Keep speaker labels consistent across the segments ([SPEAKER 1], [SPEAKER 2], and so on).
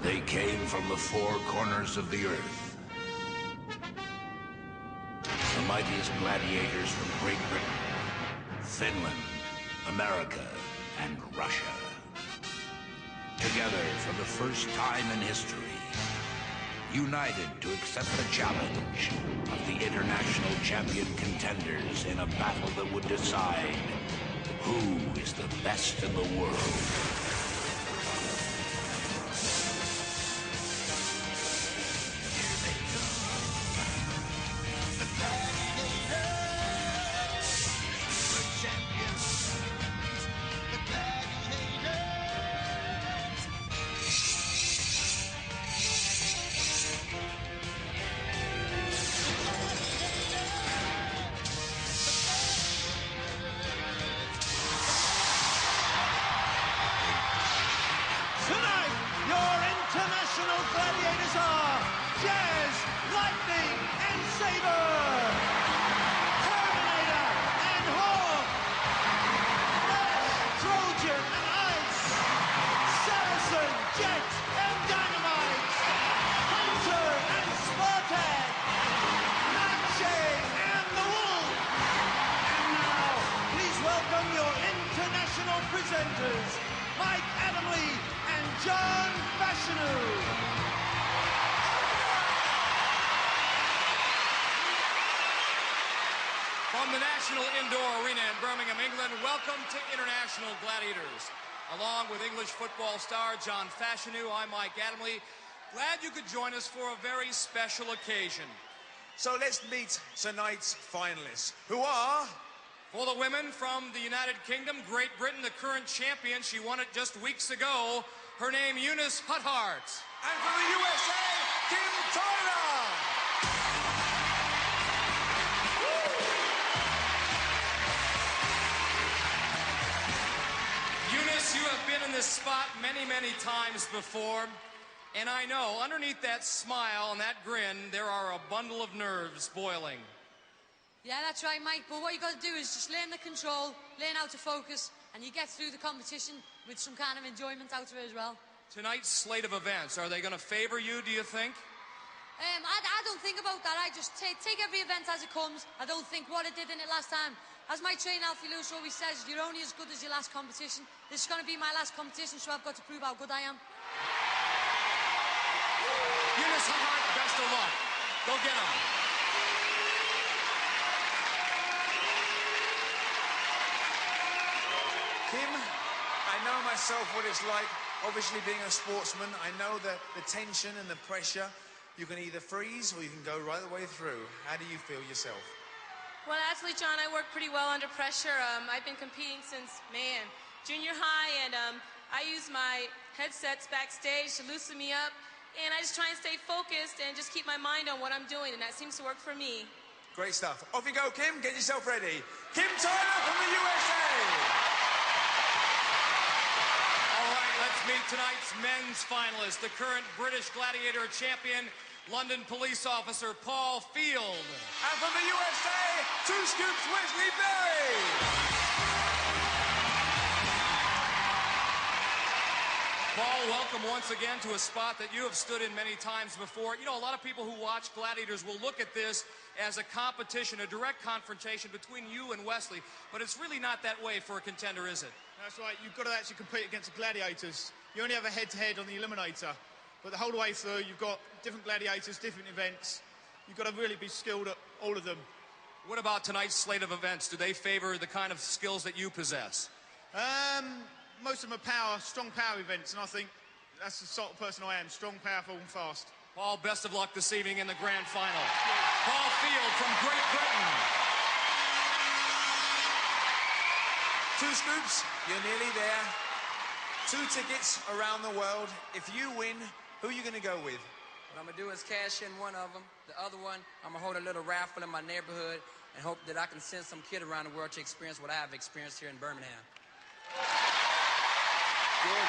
[SPEAKER 1] They came from the four corners of the earth. The mightiest gladiators from Great Britain, Finland, America, and Russia. Together for the first time in history, united to accept the challenge of the international champion contenders in a battle that would decide who is the best in the world.
[SPEAKER 2] International gladiators are Jazz, Lightning, and Saber, Terminator and Hawk, Flash, Trojan and Ice, Saracen, Jet and Dynamite, Hunter and Spartan, Nightshade and the Wolf. And now, please welcome your international presenters, Mike Adamley and John Fashanu.
[SPEAKER 3] From the National Indoor Arena in Birmingham, England, welcome to International Gladiators. Along with English football star John Fashanu, I'm Mike Adamley. Glad you could join us for a very special occasion.
[SPEAKER 4] So let's meet tonight's finalists, who are...
[SPEAKER 3] For the women from the United Kingdom, Great Britain, the current champion, she won it just weeks ago. Her name, Eunice Huthart.
[SPEAKER 4] And from the USA, Kim Tyler.
[SPEAKER 3] Eunice, you have been in this spot many, many times before. And I know, underneath that smile and that grin, there are a bundle of nerves boiling.
[SPEAKER 5] Yeah, that's right, Mike. But what you got to do is just learn the control, learn how to focus, and you get through the competition with some kind of enjoyment out of it as well.
[SPEAKER 3] Tonight's slate of events, are they going to favor you, do you think?
[SPEAKER 5] I don't think about that. I just take every event as it comes. I don't think what I did in it last time. As my trainer, Alfie Lewis, always says, you're only as good as your last competition. This is going to be my last competition, so I've got to prove how good I am.
[SPEAKER 3] Eunice Huthart, best of luck. Go get 'em.
[SPEAKER 4] Kim, I know myself what it's like, obviously being a sportsman. I know the tension and the pressure. You can either freeze or you can go right the way through. How do you feel yourself?
[SPEAKER 6] Well, actually, John, I work pretty well under pressure. I've been competing since, junior high, and I use my headsets backstage to loosen me up, and I just try and stay focused and just keep my mind on what I'm doing, and that seems to work for me.
[SPEAKER 4] Great stuff. Off you go, Kim. Get yourself ready. Kim Tyler from the USA.
[SPEAKER 3] Let's meet tonight's men's finalist, the current British Gladiator champion, London police officer Paul Field.
[SPEAKER 4] And from the USA, Two Scoops Wesley Berry.
[SPEAKER 3] Paul, welcome once again to a spot that you have stood in many times before. You know, a lot of people who watch Gladiators will look at this as a competition, a direct confrontation between you and Wesley, but it's really not that way for a contender, is it?
[SPEAKER 7] That's right, you've got to actually compete against the gladiators. You only have a head-to-head on the eliminator, but the whole way through you've got different gladiators, different events. You've got to really be skilled at all of them.
[SPEAKER 3] What about tonight's slate of events? Do they favor the kind of skills that you possess?
[SPEAKER 7] Most of them are strong power events, and I think that's the sort of person I am, strong, powerful and fast.
[SPEAKER 3] Paul, best of luck this evening in the grand final. Paul Field from Great Britain.
[SPEAKER 4] Two Scoops, you're nearly there. 2 tickets around the world. If you win, who are you going to go with?
[SPEAKER 8] What I'm going to do is cash in one of them. The other one, I'm going to hold a little raffle in my neighborhood and hope that I can send some kid around the world to experience what I have experienced here in Birmingham.
[SPEAKER 4] Good.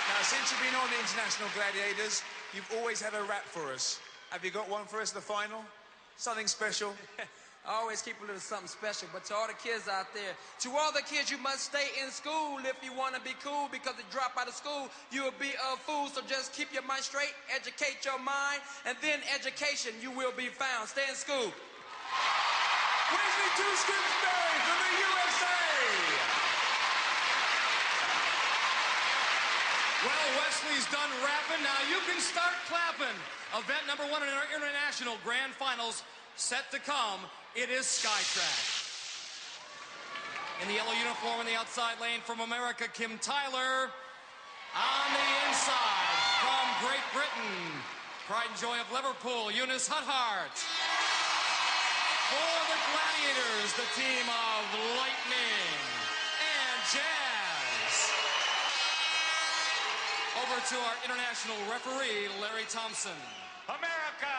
[SPEAKER 4] Now, since you've been on the International Gladiators, you've always had a rap for us. Have you got one for us, the final? Something special?
[SPEAKER 8] I always keep a little something special. But to all the kids out there, to all the kids, you must stay in school if you want to be cool, because if you drop out of school, you'll be a fool. So just keep your mind straight, educate your mind, and then education, you will be found. Stay in school.
[SPEAKER 3] Wesley Two Scoops Berry from the USA. Well, Wesley's done rapping. Now you can start clapping. Event number 1 in our international grand finals set to come. It is Skytrack. In the yellow uniform in the outside lane from America, Kim Tyler. On the inside from Great Britain, pride and joy of Liverpool, Eunice Huthart. For the Gladiators, the team of Lightning and Jazz. Over to our international referee, Larry Thompson.
[SPEAKER 9] America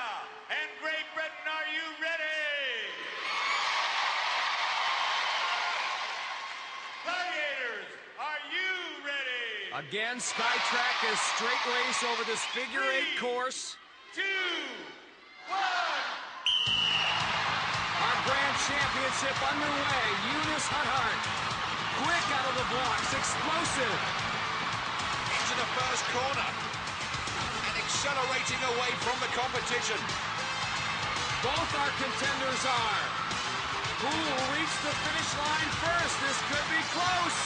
[SPEAKER 9] and Great Britain, are you ready? Gladiators, are you ready?
[SPEAKER 10] Again, Skytrack is straight race over this figure 8 course.
[SPEAKER 9] 2, 1.
[SPEAKER 10] Our grand championship underway. Eunice Huthart, quick out of the blocks, explosive.
[SPEAKER 1] Into the first corner and accelerating away from the competition.
[SPEAKER 10] Both our contenders are. Who will reach the finish line first? This could be close.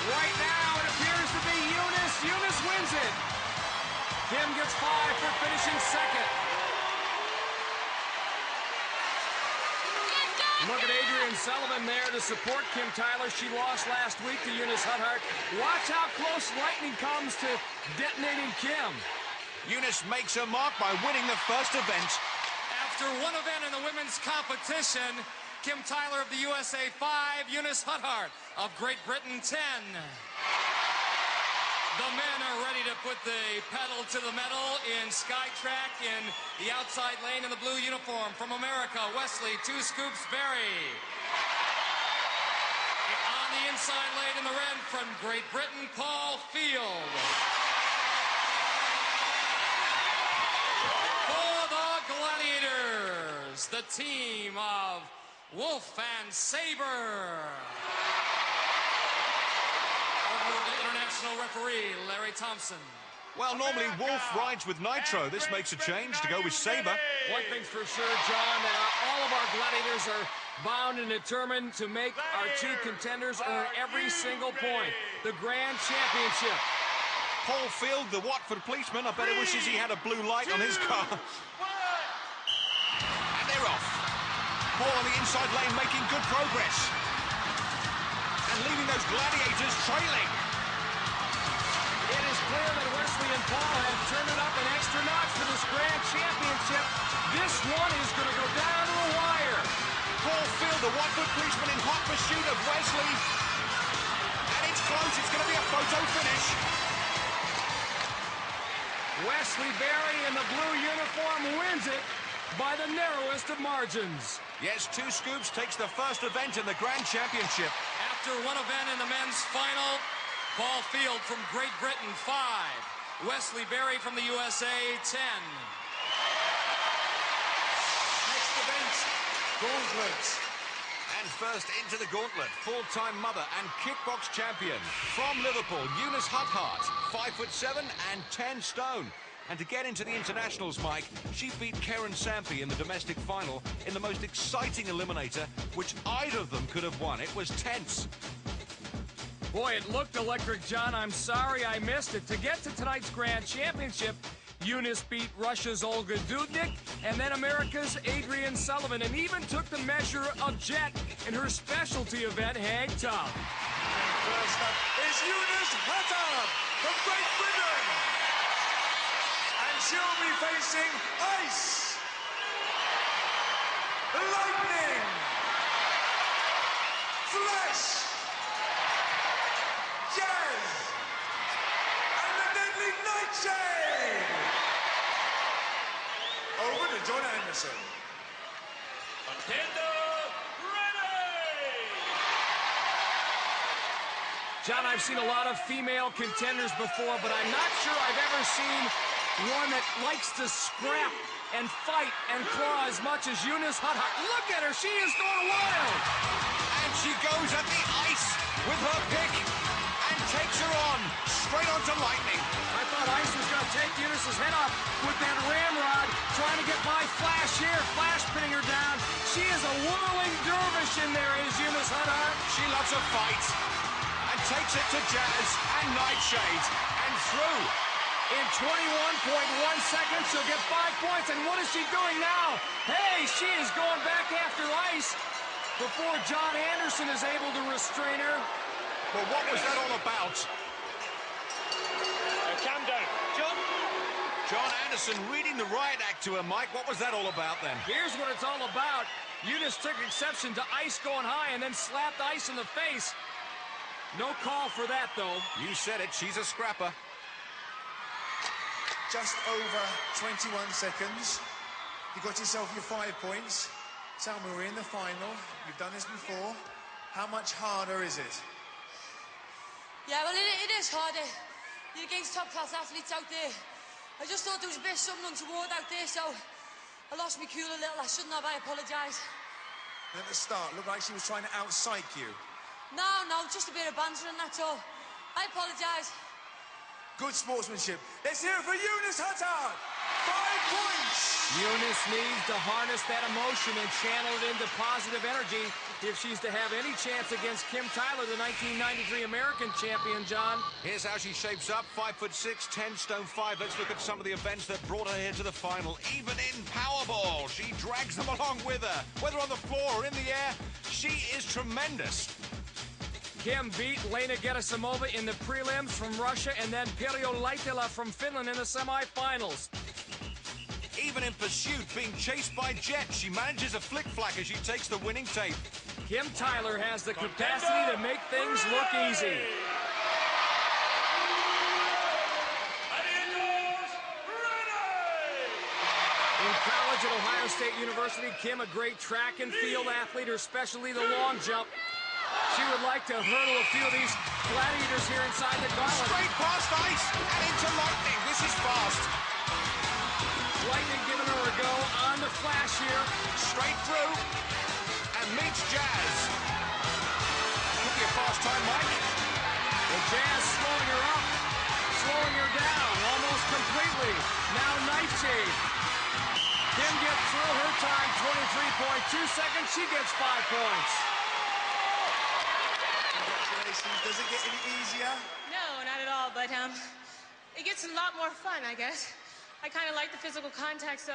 [SPEAKER 10] Right now, it appears to be Eunice. Eunice wins it. Kim gets 5 for finishing second. Look at Adrian Sullivan there to support Kim Tyler. She lost last week to Eunice Huthart. Watch how close Lightning comes to detonating Kim.
[SPEAKER 1] Eunice makes her mark by winning the first event.
[SPEAKER 3] After one event in the women's competition, Kim Tyler of the USA 5, Eunice Huthart of Great Britain 10. The men are ready to put the pedal to the metal in Skytrack in the outside lane in the blue uniform from America, Wesley Two Scoops Berry. On the inside lane in the red from Great Britain, Paul Field. For the Gladiators, the team of Wolf and Saber. Referee Larry Thompson.
[SPEAKER 1] Well, normally Wolf rides with Nitro. This makes a change to go with Saber.
[SPEAKER 10] One thing's for sure, John, all of our Gladiators are bound and determined to make our 2 contenders earn every single point. The Grand Championship.
[SPEAKER 1] Paul Field, the Watford policeman, I bet he wishes he had a blue light on his car. And they're off. Paul on the inside lane making good progress. And leaving those Gladiators trailing.
[SPEAKER 10] It is clear that Wesley and Paul have turned it up an extra notch for this Grand Championship. This one is going to go down to the wire.
[SPEAKER 1] Paul Field, the Watford policeman, in hot pursuit of Wesley. And it's close. It's going to be a photo finish.
[SPEAKER 10] Wesley Berry in the blue uniform wins it by the narrowest of margins.
[SPEAKER 1] Yes, Two Scoops takes the first event in the Grand Championship.
[SPEAKER 3] After one event in the men's final, Paul Field from Great Britain 5, Wesley Berry from the USA 10.
[SPEAKER 4] Next event, Gauntlet.
[SPEAKER 1] And first into the Gauntlet, full-time mother and kickbox champion from Liverpool, Eunice Huthart, 5'7" and 10 stone. And to get into the internationals, Mike, she beat Karen Sampe in the domestic final in the most exciting eliminator, which either of them could have won. It was tense.
[SPEAKER 10] Boy, it looked electric, John. I'm sorry I missed it. To get to tonight's Grand Championship, Eunice beat Russia's Olga Dudnik and then America's Adrian Sullivan, and even took the measure of Jet in her specialty event, hang tough.
[SPEAKER 9] First up is Eunice Huthart from Great Britain. And she'll be facing Ice, Lightning, Flash, Jazz, and the Deadly Nightshade. Over to John Anderson. Contender ready!
[SPEAKER 10] John, I've seen a lot of female contenders before, but I'm not sure I've ever seen one that likes to scrap and fight and claw as much as Eunice Hudhart. Look at her, she is going wild.
[SPEAKER 1] And she goes at the ice with her pick and takes her on, straight onto Lightning.
[SPEAKER 10] I thought Ice was going to take Eunice's head off with that ramrod, trying to get by Flash here. Flash pinning her down. She is a whirling dervish in there, is Eunice Hudhart.
[SPEAKER 1] She loves a fight and takes it to Jazz and Nightshade and through.
[SPEAKER 10] In 21.1 seconds, she'll get 5 points. And what is she doing now? Hey, she is going back after Ice before John Anderson is able to restrain her.
[SPEAKER 1] Well, what was that all about?
[SPEAKER 9] Calm down.
[SPEAKER 1] John Anderson reading the riot act to her, Mike. What was that all about then?
[SPEAKER 10] Here's what it's all about. Eunice took exception to Ice going high and then slapped Ice in the face. No call for that, though.
[SPEAKER 1] You said it. She's a scrapper.
[SPEAKER 4] Just over 21 seconds. You got yourself your 5 points. Tell me, we're in the final. You've done this before. How much harder is it?
[SPEAKER 5] Yeah, well, it is harder. You're against top-class athletes out there. I just thought there was a bit of something untoward out there, so I lost my cool a little. I shouldn't have. I apologise.
[SPEAKER 4] At the start, looked like she was trying to out-psych you.
[SPEAKER 5] No, just a bit of banter and that's all. I apologise.
[SPEAKER 4] Good sportsmanship. Let's hear it for Eunice Hudhart. 5 points.
[SPEAKER 10] Eunice needs to harness that emotion and channel it into positive energy if she's to have any chance against Kim Tyler, the 1993 American champion, John.
[SPEAKER 1] Here's how she shapes up. 5'6", 10 stone 5. Let's look at some of the events that brought her here to the final. Even in Powerball, she drags them along with her. Whether on the floor or in the air, she is tremendous.
[SPEAKER 10] Kim beat Lena Gerasimova in the prelims from Russia and then Pirjo Laitila from Finland in the semifinals.
[SPEAKER 1] Even in pursuit, being chased by Jet, she manages a flick-flack as she takes the winning tape.
[SPEAKER 10] Kim Tyler has the capacity to make things look easy. In college at Ohio State University, Kim, a great track and field athlete, her specialty the long jump. She would like to hurdle a few of these gladiators here inside the gauntlet.
[SPEAKER 1] Straight past Ice and into Lightning. This is fast.
[SPEAKER 10] Lightning giving her a go on the Flash here.
[SPEAKER 1] Straight through and meets Jazz. Could be a fast time, Mike.
[SPEAKER 10] The Jazz slowing her up, slowing her down almost completely. Now Nightshade. Kim gets through her time, 23.2 seconds. She gets 5 points.
[SPEAKER 4] Congratulations. Does it get any easier?
[SPEAKER 6] No, not at all, but it gets a lot more fun, I guess. I kind of like the physical contact, so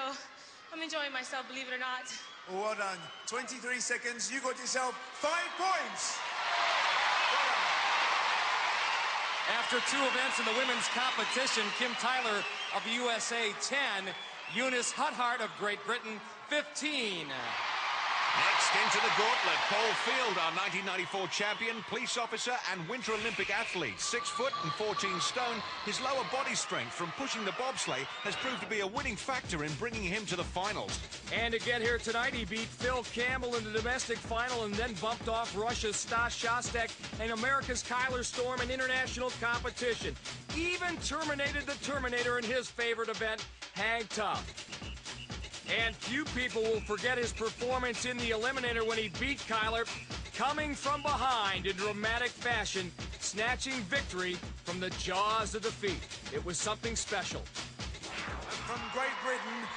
[SPEAKER 6] I'm enjoying myself, believe it or not.
[SPEAKER 4] Well done. 23 seconds. You got yourself 5 points.
[SPEAKER 10] After 2 events in the women's competition, Kim Tyler of the USA 10, Eunice Hudhart of Great Britain 15.
[SPEAKER 1] Next into the Gauntlet, Paul Field, our 1994 champion, police officer and Winter Olympic athlete. 6 foot and 14 stone. His lower body strength from pushing the bobsleigh has proved to be a winning factor in bringing him to the finals.
[SPEAKER 10] And to get here tonight, he beat Phil Campbell in the domestic final and then bumped off Russia's Stas Shostak and America's Kyler Storm in international competition. Even terminated the Terminator in his favorite event, Hang Tough. And few people will forget his performance in the Eliminator when he beat Kyler, coming from behind in dramatic fashion, snatching victory from the jaws of defeat. It was something special.
[SPEAKER 4] And from Great Britain,